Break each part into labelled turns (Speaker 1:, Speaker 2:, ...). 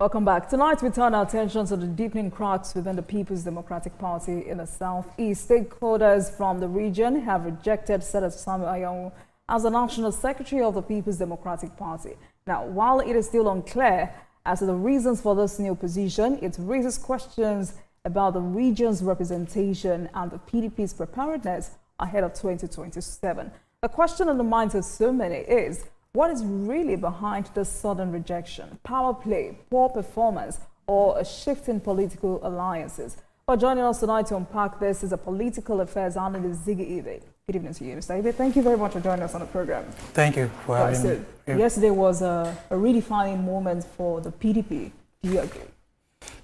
Speaker 1: Welcome back. Tonight we turn our attention to the deepening cracks within the People's Democratic Party in the Southeast. Stakeholders from the region have rejected Senator Sen Anyanwu as the National Secretary of the People's Democratic Party. Now, while it is still unclear as to the reasons for this new position, it raises questions about the region's representation and the PDP's preparedness ahead of 2027. The question on the minds of so many is, what is really behind this sudden rejection? Power play, poor performance, or a shift in political alliances? Well, joining us tonight to unpack this is a political affairs analyst, Ibeh. Good evening to you, Mr. Ibeh. Thank you very much for joining us on the program.
Speaker 2: Thank you for having me.
Speaker 1: Yesterday was a redefining moment for the PDP. Do you agree?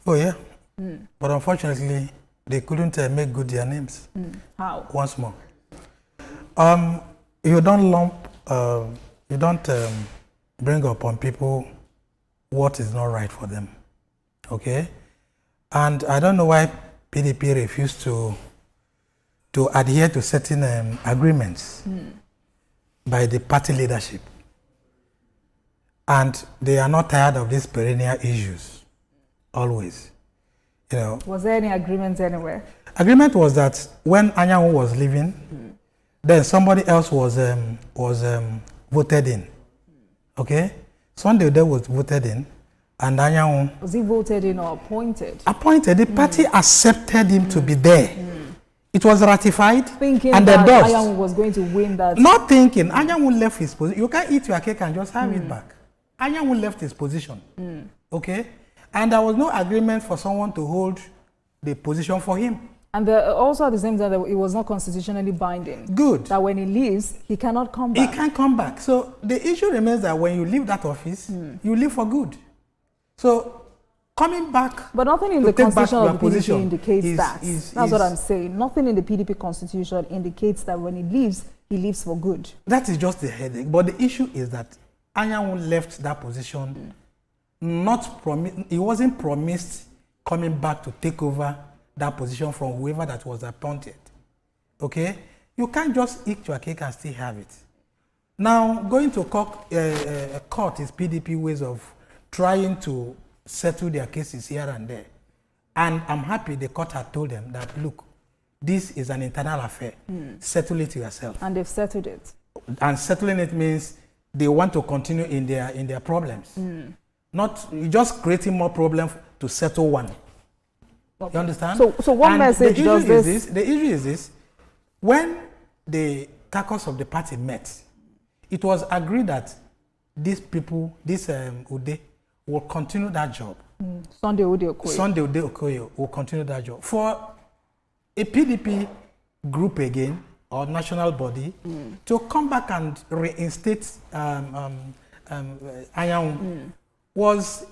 Speaker 2: Oh, yeah. But unfortunately, they couldn't make good their names.
Speaker 1: How?
Speaker 2: Once more. You don't lump... You don't bring upon people what is not right for them, okay? And I don't know why PDP refused to adhere to certain agreements by the party leadership. And they are not tired of these perennial issues, always. You know. Was
Speaker 1: there any agreement anywhere?
Speaker 2: Agreement was that when Anyanwu was leaving, then somebody else was voted in. Okay? Sunday day was voted in, and Anyanwu...
Speaker 1: Was he voted in or appointed?
Speaker 2: Appointed. The party accepted him to be there. It was ratified
Speaker 1: thinking
Speaker 2: and
Speaker 1: that
Speaker 2: endorsed.
Speaker 1: Anyanwu was going to win that.
Speaker 2: Not thinking. Anyanwu left his position. You can't eat your cake and just have it back. Anyanwu left his position. Okay? And there was no agreement for someone to hold the position for him. And
Speaker 1: also at the same time, it was not constitutionally binding.
Speaker 2: Good.
Speaker 1: That when he leaves, he cannot come back.
Speaker 2: He can't come back. So the issue remains that when you leave that office, you leave for good. So coming back...
Speaker 1: But nothing in the constitution of the PDP indicates that. That's what I'm saying. Nothing in the PDP constitution indicates that when he leaves for good.
Speaker 2: That is just the headache. But the issue is that Anyanwu left that position, he wasn't promised coming back to take over that position from whoever that was appointed. Okay? You can't just eat your cake and still have it. Now, going to court is PDP ways of trying to settle their cases here and there. And I'm happy the court had told them that, look, this is an internal affair. Settle it yourself.
Speaker 1: And they've settled it.
Speaker 2: And settling it means they want to continue in their problems. Not just creating more problems to settle one. Okay. You understand?
Speaker 1: So what message does this?
Speaker 2: The issue is this. When the caucus of the party met, it was agreed that these people, Ude, will continue that job.
Speaker 1: Sunday Ude Okoye
Speaker 2: will continue that job. For a PDP group again, or national body, to come back and reinstate Anyanwu was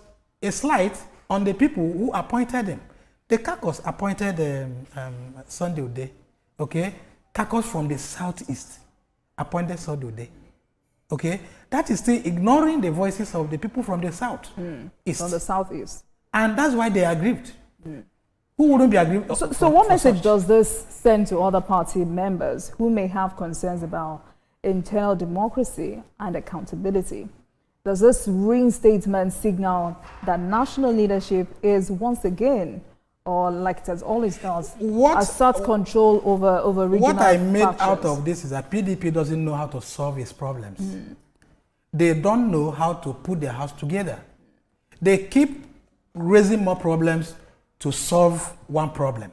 Speaker 2: a slight on the people who appointed him. The caucus appointed Sunday Ude, okay? Caucus from the southeast appointed Sunday Ude, okay? That is still ignoring the voices of the people from the south. East.
Speaker 1: From the southeast.
Speaker 2: And that's why they are aggrieved. Who wouldn't be aggrieved?
Speaker 1: So what message does this send to other party members who may have concerns about internal democracy and accountability? Does this reinstatement signal that national leadership is once again, or like it has always done, assert control over regional
Speaker 2: What I made
Speaker 1: factions?
Speaker 2: out of this is that PDP doesn't know how to solve its problems. They don't know how to put their house together. They keep raising more problems to solve one problem.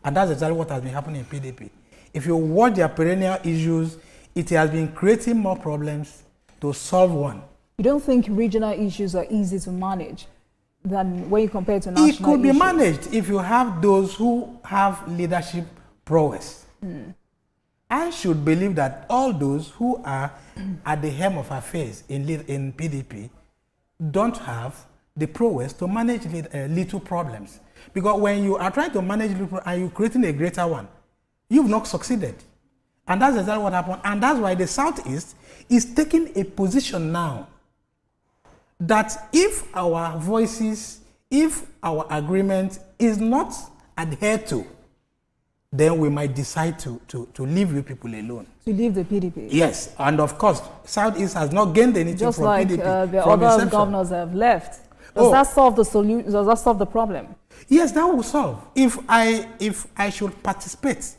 Speaker 2: And that's exactly what has been happening in PDP. If you watch their perennial issues, it has been creating more problems to solve one.
Speaker 1: You don't think regional issues are easy to manage than when you compare to national issues?
Speaker 2: It could be managed if you have those who have leadership prowess. I should believe that all those who are at the helm of affairs in PDP don't have the prowess to manage little problems. Because when you are trying to manage little and you're creating a greater one, you've not succeeded. And that's exactly what happened. And that's why the Southeast is taking a position now that if our voices, if our agreement is not adhered to, then we might decide to leave you people alone.
Speaker 1: To leave the PDP?
Speaker 2: Yes, and of course, Southeast has not gained anything
Speaker 1: just
Speaker 2: from
Speaker 1: like,
Speaker 2: PDP.
Speaker 1: The other governors have left. Does that solve the solution? Does that solve the problem?
Speaker 2: Yes, that will solve. If I should participate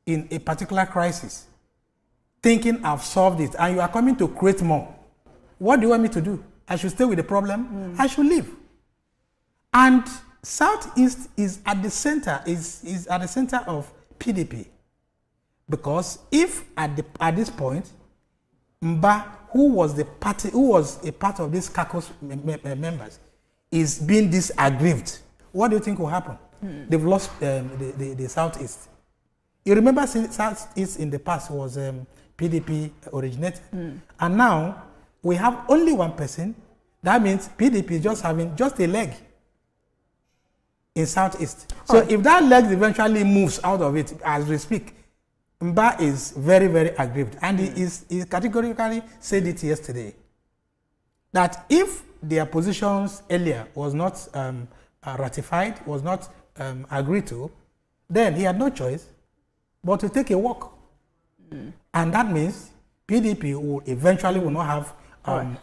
Speaker 2: in a particular crisis, thinking I've solved it, and you are coming to create more, what do you want me to do? I should stay with the problem? I should leave. And Southeast is at the center, is at the center of PDP. Because if at this point, Mba, who was a part of these caucus members, is being disaggrieved, what do you think will happen? They've lost the Southeast. You remember Southeast in the past was PDP originated. And now we have only one person. That means PDP just having just a leg in Southeast. So if that leg eventually moves out of it as we speak, Mba is very, very aggrieved. And he categorically said it yesterday, that if their positions earlier was not ratified, was not agreed to, then he had no choice but to take a walk. And that means PDP will eventually will not have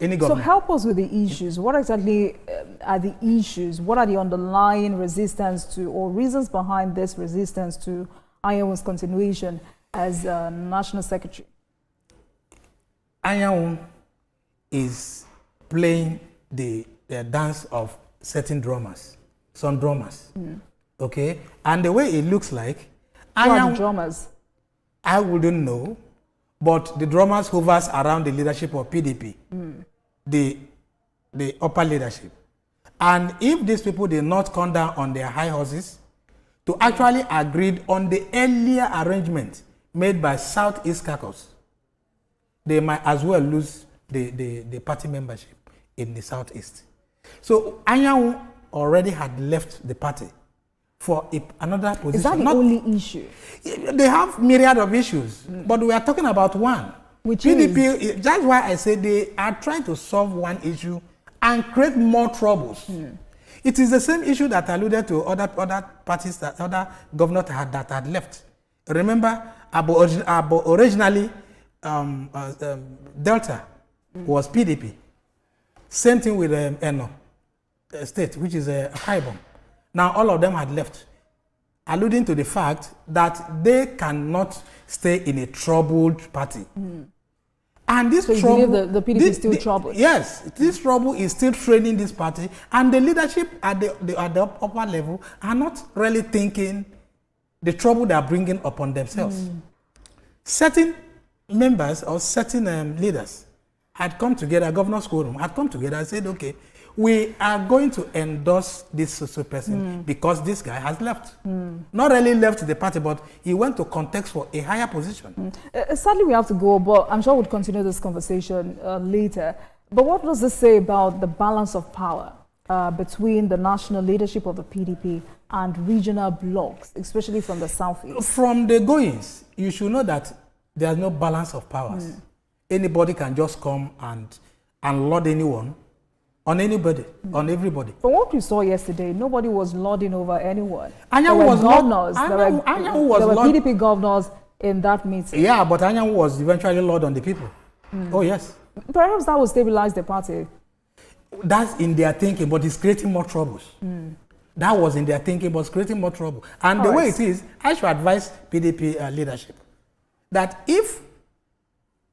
Speaker 2: any government.
Speaker 1: So help us with the issues. What exactly are the issues? What are the underlying resistance to, or reasons behind this resistance to Anyanwu's continuation as National Secretary?
Speaker 2: Anyanwu is playing the dance of certain drummers, some drummers. Okay? And the way it looks like,
Speaker 1: Who are the drummers?
Speaker 2: I wouldn't know, but the drummers hovers around the leadership of PDP, the upper leadership. And if these people did not come down on their high horses to actually agree on the earlier arrangement made by Southeast Caucus, they might as well lose the party membership in the Southeast. So Anyanwu already had left the party for another position.
Speaker 1: Is that the only issue?
Speaker 2: They have myriad of issues, but we are talking about one.
Speaker 1: Which
Speaker 2: PDP,
Speaker 1: is?
Speaker 2: That's why I say they are trying to solve one issue and create more troubles. It is the same issue that alluded to other parties, that other governors that had left. Remember, originally, Delta was PDP. Same thing with Eno State, which is a Kaibom. Now all of them had left, alluding to the fact that they cannot stay in a troubled party. And this
Speaker 1: so
Speaker 2: trouble,
Speaker 1: you believe the PDP is still troubled?
Speaker 2: Yes, this trouble is still training this party, and the leadership at the upper level are not really thinking the trouble they are bringing upon themselves. Certain members or certain leaders had come together, governor's quorum had come together and said, okay, we are going to endorse this social person because this guy has left. Not really left the party, but he went to contest for a higher position.
Speaker 1: Sadly, we have to go, but I'm sure we'll continue this conversation later. But what does this say about the balance of power between the national leadership of the PDP and regional blocs, especially from the Southeast?
Speaker 2: From the goings, you should know that there's no balance of powers. Anybody can just come and lord anyone, on anybody, on everybody.
Speaker 1: From what we saw yesterday, nobody was lording over anyone.
Speaker 2: Anyanwu was
Speaker 1: governors.
Speaker 2: Anyanwu was
Speaker 1: there were
Speaker 2: lord.
Speaker 1: PDP governors in that meeting.
Speaker 2: Yeah, but Anyanwu was eventually lord on the people. Oh, yes.
Speaker 1: Perhaps that will stabilize the party.
Speaker 2: That's in their thinking, but it's creating more troubles. That was in their thinking, but it's creating more trouble. And the way it is, I should advise PDP leadership that if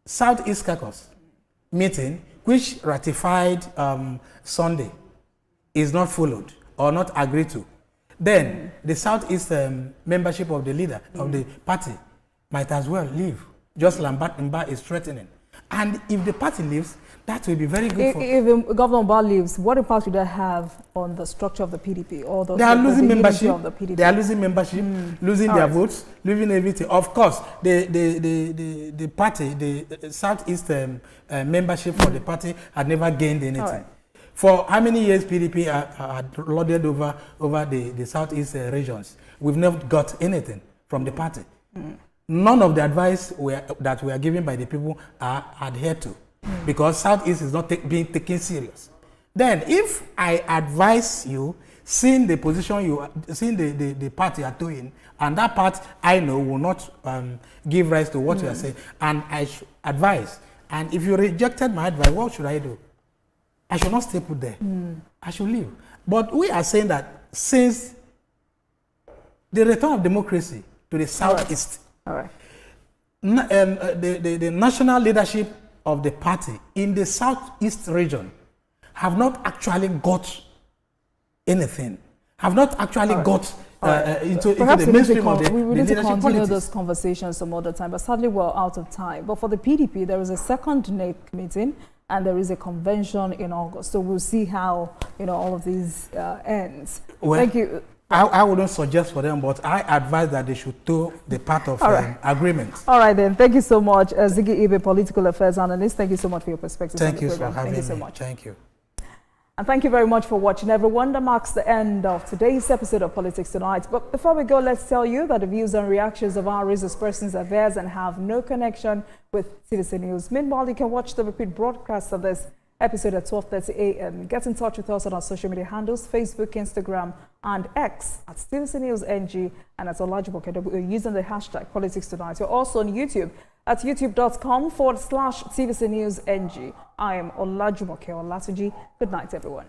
Speaker 2: Southeast Caucus meeting, which ratified Sunday, is not followed or not agreed to, then the Southeast membership of the leader of the party might as well leave. Just Lambert Mba is threatening. And if the party leaves, that will be very good for...
Speaker 1: If Governor Mba leaves, what impact would that have on the structure of the PDP? Or
Speaker 2: they are losing membership.
Speaker 1: Of the PDP?
Speaker 2: They are losing membership, losing their votes, losing everything. Of course, the party, the Southeast membership for the party had never gained anything. For how many years PDP had lorded over the Southeast regions? We've never got anything from the party. None of the advice that we are given by the people are adhered to, because Southeast is not being taken serious. Then, if I advise you, seeing the position seeing the party are doing, and that part I know will not give rise to what you are saying, and I advise, and if you rejected my advice, what should I do? I should not stay put there. I should leave. But we are saying that since the return of democracy to the southeast,
Speaker 1: All right.
Speaker 2: The national leadership of the party in the southeast region have not actually got anything, have not actually got into the mainstream of the
Speaker 1: we need to
Speaker 2: leadership
Speaker 1: continue
Speaker 2: politics.
Speaker 1: this conversation some other time, but sadly we're out of time. But for the PDP, there is a second NEC meeting and there is a convention in August. So we'll see how all of these ends.
Speaker 2: Well,
Speaker 1: thank you.
Speaker 2: I wouldn't suggest for them, but I advise that they should do the part of agreement.
Speaker 1: All right then. Thank you so much, Ziggy Ibeh, political affairs analyst. Thank you so much for your perspective.
Speaker 2: Thank you
Speaker 1: on the program.
Speaker 2: for having
Speaker 1: Thank you so
Speaker 2: me.
Speaker 1: much.
Speaker 2: Thank you.
Speaker 1: And thank you very much for watching, everyone. That marks the end of today's episode of Politics Tonight. But before we go, let's tell you that the views and reactions of our resource persons are theirs and have no connection with TVC News. Meanwhile, you can watch the repeat broadcast of this episode at 12:30 a.m. Get in touch with us on our social media handles, Facebook, Instagram, and X at TVC News NG and at Olajumoke using the hashtag Politics Tonight. We're also on YouTube at youtube.com/TVC News NG. I am Olajumoke Olatuji. Good night, everyone.